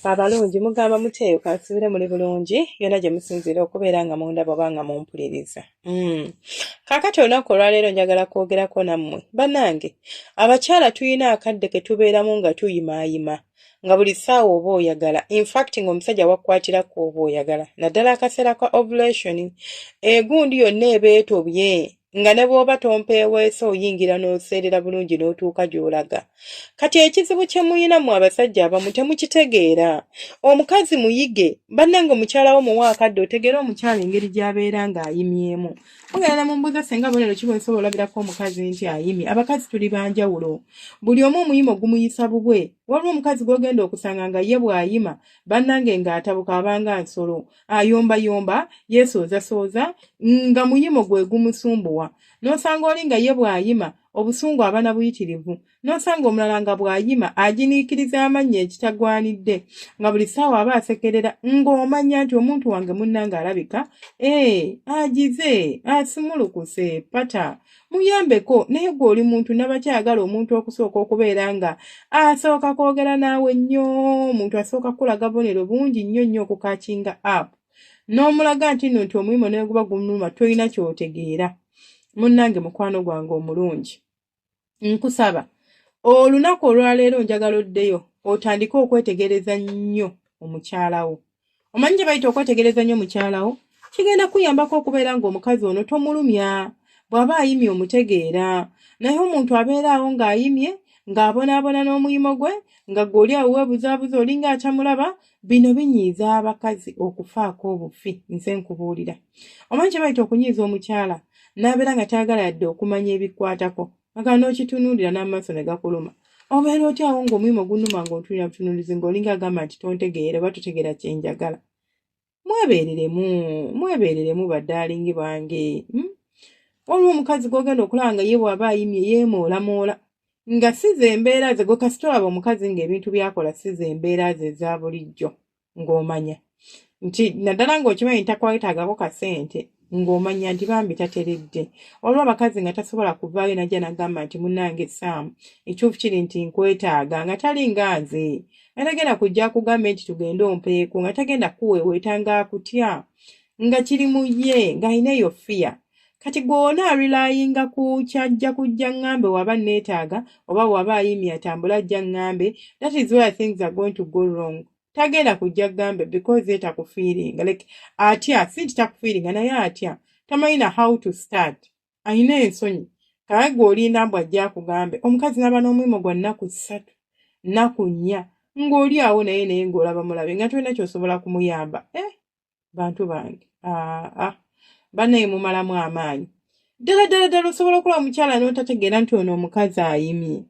abalungi mugamba muteeyo kansubire muli bulungi yonna gye musinzira okubeera nga mundaba oba nga mumpuliriza. Kaakati olunaku olwaleero njagala kwogerako nammwe bannange abakyala tulina akadde ke tubeeramu nga tuyimaayima nga buli ssaawa oba oyagala infact ng'omusajja wakwatirako oba oyagala naddala akaseera ka ovulation egundi yonna ebeetobye nga ne bw'oba tompeeweesa oyingira n'oseerera bulungi n'otuuka gy'olaga. Kati ekizibu kye muyina mu abasajja abamu temukitegeera. Omukazi muyige bannange omukyala wo muwa akadde otegeera omukyala engeri gy'abeera ng'ayimyemu. Mugenda mumbuuza senga bonero ki bwe nsobola olabirako omukazi nti ayimye. Abakazi tuli banjawulo. Buli omu omuyimo gumuyisa bubwe. Waliwo omukazi gw'ogenda okusanga nga ye bw'ayima bannange ng'atabuka abanga nsolo. Ayombayomba yeesoozasooza nga muyimo gwe gumusumbuwa. N'osanga oli nga ye bw'ayima obusungu abana buyitirivu. N'osanga omulala nga bw'ayima aginiikiriza amannya ekitagwanidde nga buli ssaawa aba asekerera ng'omanya nti omuntu wange munnange alabika agize asimulukuse pata muyambeko naye gw'oli muntu nabakyagala omuntu okusooka okubeera nga asooka kwogera naawe nnyo omuntu asooka kulaga bonero bungi nnyo okukakinga app n'omulaga nti nno nti omulimo naye guba gumuluma tolina ky'otegeera. Munnange mukwano gwange omulungi nkusaba olunaku olwaleero njagala oddeyo otandike okwetegereza nnyo omukyalawo. Omanyi gye bayita okwetegereza nnyo omukyalawo kigenda kuyambako okubeera ng'omukazi ono tomulumya bw'aba ayimye omutegeera naye omuntu abeeraawo ng'ayimye ng'abonaabona n'omuyimo gwe nga gw'oli awo weebuzaabuza olinga atamulaba bino binyiiza abakazi okufaako obufi nze nkubuulira. Omanyi kye bayita okunyiiza omukyala n'abeera nga taagala yadde okumanya ebikwatako aga n'okitunuulira n'amaaso ne gakuluma. Obeera otyawo ng'omuyimo gunnuma ng'ontuulira butunuulizi ng'olinga agamba nti tontegeera oba totegeera kye njagala. Mwebeereremu baddaalingi bange. Waliwo omukazi gw'ogenda okulaba nga ye bw'aba ayimye yeemoolamoola nga si ze embeera ze gwe kasita olaba omukazi ng'ebintu byakola si ze embeera ze eza bulijjo ng'omanya nti naddala ng'okimanyi takwetaagako kasente ng'omanya nti bambi tateredde. Waliwo abakazi nga tasobola kuvaayo najja n'agamba nti munnange Sam ekituufu kiri nti nkwetaaga nga tali nga nze nga tagenda kujja kugambe nti tugende ompeeko nga tagenda kuweeweetanga akutya nga kiri mu ye ng'alina eyo fiya. Kati gw'ona arilayinga ku kyajja kujja ngambe waba neetaaga oba waba ayimye atambula ajja ngambe that is where things are going to go wrong. Tagenda kujja gambe because yeta kufiiringa like atya sinti takufiiringa naye atya tamayina how to start ayina ensonyi kawe gw'olinda mbw ajja akugambe omukazi n'aba n'omulimo gwa nnaku 3 nnaku 4 ng'oli awo naye ng'olaba mulabe nga tolina ky'osobola kumuyamba. Bantu bange bannaye mumalamu amaanyi ddala osobola okulaba omukyala n'otategeera nti ono omukazi ayimye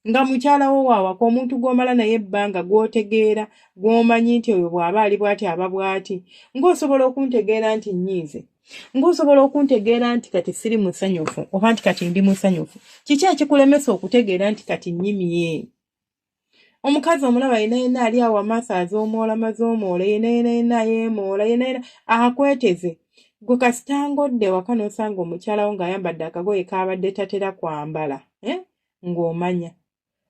nga mukyala wo waawaka omuntu gw'omala naye ebbanga gw'otegeera gw'omanyi nti oyo bw'aba ali bw'ati aba bw'ati ng'osobola okuntegeera nti nnyiize ng'osobola okuntegeera nti kati siri musanyufu oba nti kati ndi musanyufu kiki ekikulemesa okutegeera nti kati nnyimye. Omukazi omulaba yenna ali awo amaaso azoomoolamazoomoola yenna yeemoola yenna akweteze gwe kasita ngodde waka n'osanga omukyalawo ng'ayambadde akagoye kaabadde tatera kwambala ng'omanya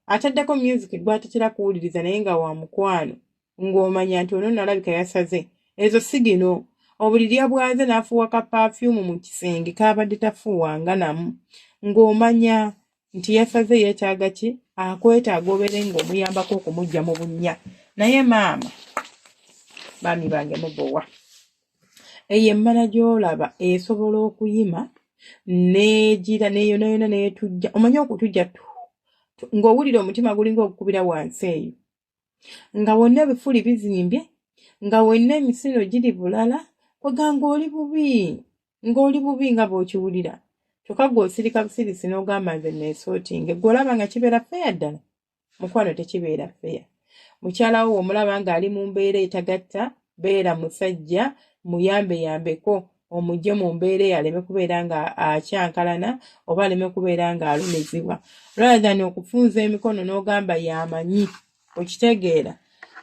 ataddeko music gw'atatera kuwuliriza naye nga wa mukwano ng'omanya nti ono nalabika yasaze ezo sigino obulirya bwaze n'afuuwa ka perfume mu kisenge kaabadde tafuuwanga namu ng'omanya nti yasaze yeetaaga ki akwetaaga obeere ng'omuyambako okumujja mu bunnya. Naye maama baami bange mubowa eyo emmana gy'olaba esobola okuyima n'egira n'eyonayona n'etujja omanye okutujja ng'owulira omutima gulinga okukubira wansi eyo nga wonna ebifuli bizimbye nga wonna emisiro giri bulala kweganga ng'oli bubi nga bw'okiwulira kyokka gw'osirika busirisi n'ogamba nze neesootinge gw'olaba nga kibeera feya ddala mukwano tekibeera feya. Mukyalawo omulaba ng'ali mu mbeera etagatta beera musajja muyambeko omugye mu mbeera aleme kubeera nga akyankalana oba aleme kubeera nga alumizibwa rather than okufunza emikono n'ogamba yamanyi okitegeera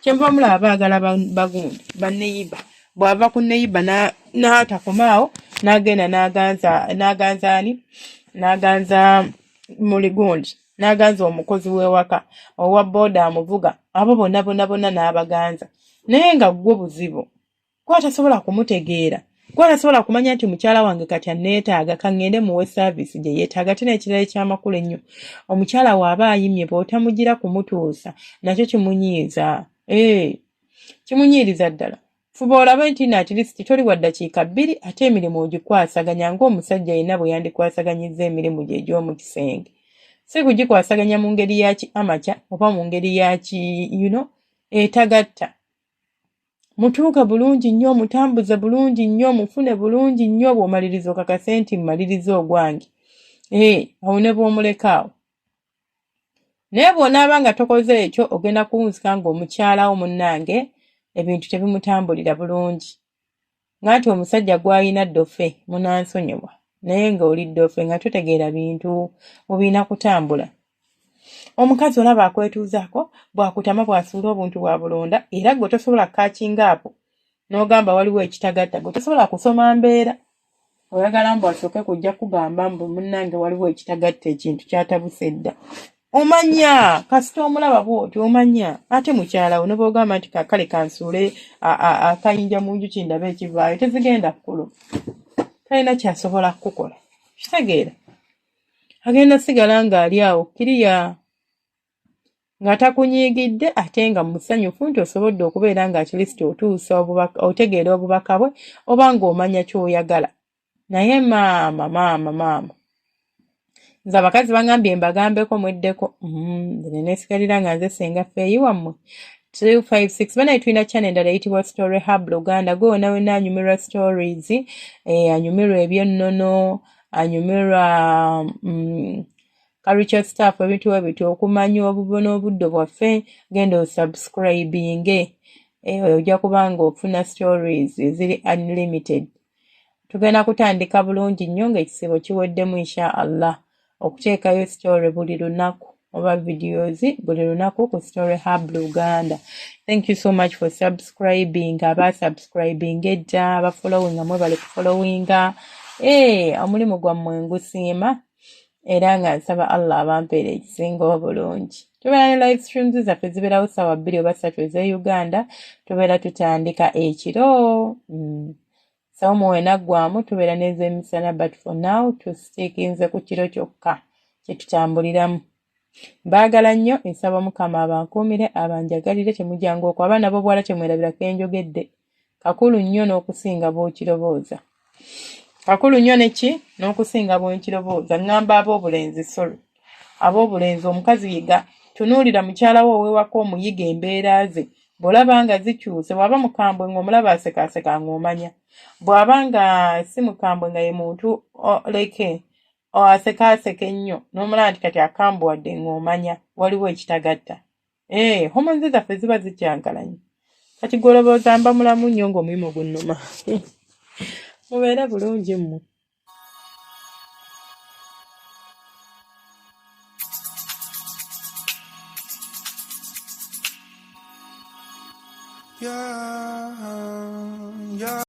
kyenva mulaba baagala bagundi banneyiba bw'ava ku neyiba n'atakomaawo n'agenda n'aganza muligundi n'aganza omukozi w'ewaka owa booda amuvuga abo bonna n'abaganza naye nga gwe buzibu gwatasobola kumutegeera gwatasobola kumanya nti mukyala wange kati anneetaaga kangende muwe saavisi gye yeetaaga te n'ekirala ekyamakulu ennyo omukyala waaba ayimye bw'otamugira kumutuusa nakyo kimunyiiza kimunyiiriza ddala fuba olabe nti at least toli wa ddakiika 2 ate emirimu ogikwasaganya ng'omusajja yenna bwe yandikwasaganyizza emirimu gye egy'omu kisenge si kugikwasaganya mu ngeri ya ki amaca oba mu ngeri ya ki etagatta mutuuke bulungi nnyo mutambuze bulungi nnyo mufune bulungi nnyo bw'omaliriza okakase nti mmaliriza ogwange awo ne bw'omulekaawo naye bw'onaaba nga tokoze ekyo ogenda kuwunzika ng'omukyalawo munnange ebintu tebimutambulira bulungi nga nti omusajja gw'alina ddofe munansonyiwa naye ng'oli ddofe nga totegeera bintu mubiina kutambula omukazi olaba akwetuuzaako bw'akutama bw'asuula obuntu bwa bulonda era gwe tosobola kakinga apo n'ogamba waliwo ekitagatta gwe tosobola kusoma mbeera oyagala mbu asooke kujja kugamba mbu munnange waliwo ekitagatta ekintu kyatabuse dda omanya kasita omulaba bw'oti omanya ate mukyalawo ne bw'ogamba nti kakale kansuule akayinja mu nju kindabe ekivaayo tezigenda kkulu talina kyasobola kukola kitegeera agenda sigala ng'ali awo kiriya nga takunyiigidde ate nga musanyufu nti osobodde okubeera nga akirisiti otuusa otegeera obubaka bwe oba ng'omanya ky'oyagala naye maama nze abakazi bangambye mbagambeko mweddeko nesigalira nga nze senga feeyi wammwe 256 bana tulina channel endala eyitibwa Story Hub Uganda gwona wena anyumirwa stories anyumirwa eby'ennono anyumirwa culture stuff ebintu ebyo okumanya obubono obuddo bwaffe genda osubscribinge ojja kubanga ofuna stories ziri unlimited tugenda kutandika bulungi nnyo ng'ekisibo kiweddemu insha Allah okuteekayo story buli lunaku oba videos buli lunaku ku Story Hub Uganda. Thank you so much for subscribing. Aba subscribing edda aba following amwe bali ku followinga omulimu gwammwe ngusiima era nga nsaba Allah abampeera ekisinga obulungi. Tubeera ne live streams zaffe zibeerawo ssaawa 2 oba 3 ez'e Uganda tubeera tutandika ekiro sawa muwena ggwamu tubeera n'ez'emisana but for now tustiikinze ku kiro kyokka kye tutambuliramu. Baagala nnyo nsaba Mukama abankuumire abanjagalire temujjanga okwo abaana b'obuwala temwerabira kenjogedde kakulu nnyo n'okusinga bw'okirobooza kakulu nnyo neki n'okusinga bw'ekirobooza ngamba ab'obulenzi ab'obulenzi omukazi yiga tunuulira mukyala wo ow'ewaka omuyiga embeera ze bw'olaba nga zikyuse bw'aba mukambwe ng'omulaba asekaaseka ng'omanya bw'aba nga si mukambwe nga ye muntu leke asekaaseka ennyo n'omulaba nti kati akambuwadde ng'omanya waliwo ekitagatta homonzi zaffe ziba zikyankalanye kati gw'olowooza mba mulamu nnyo ng'omulimu gunnuma mubeere bulungi mmwe. Yeah.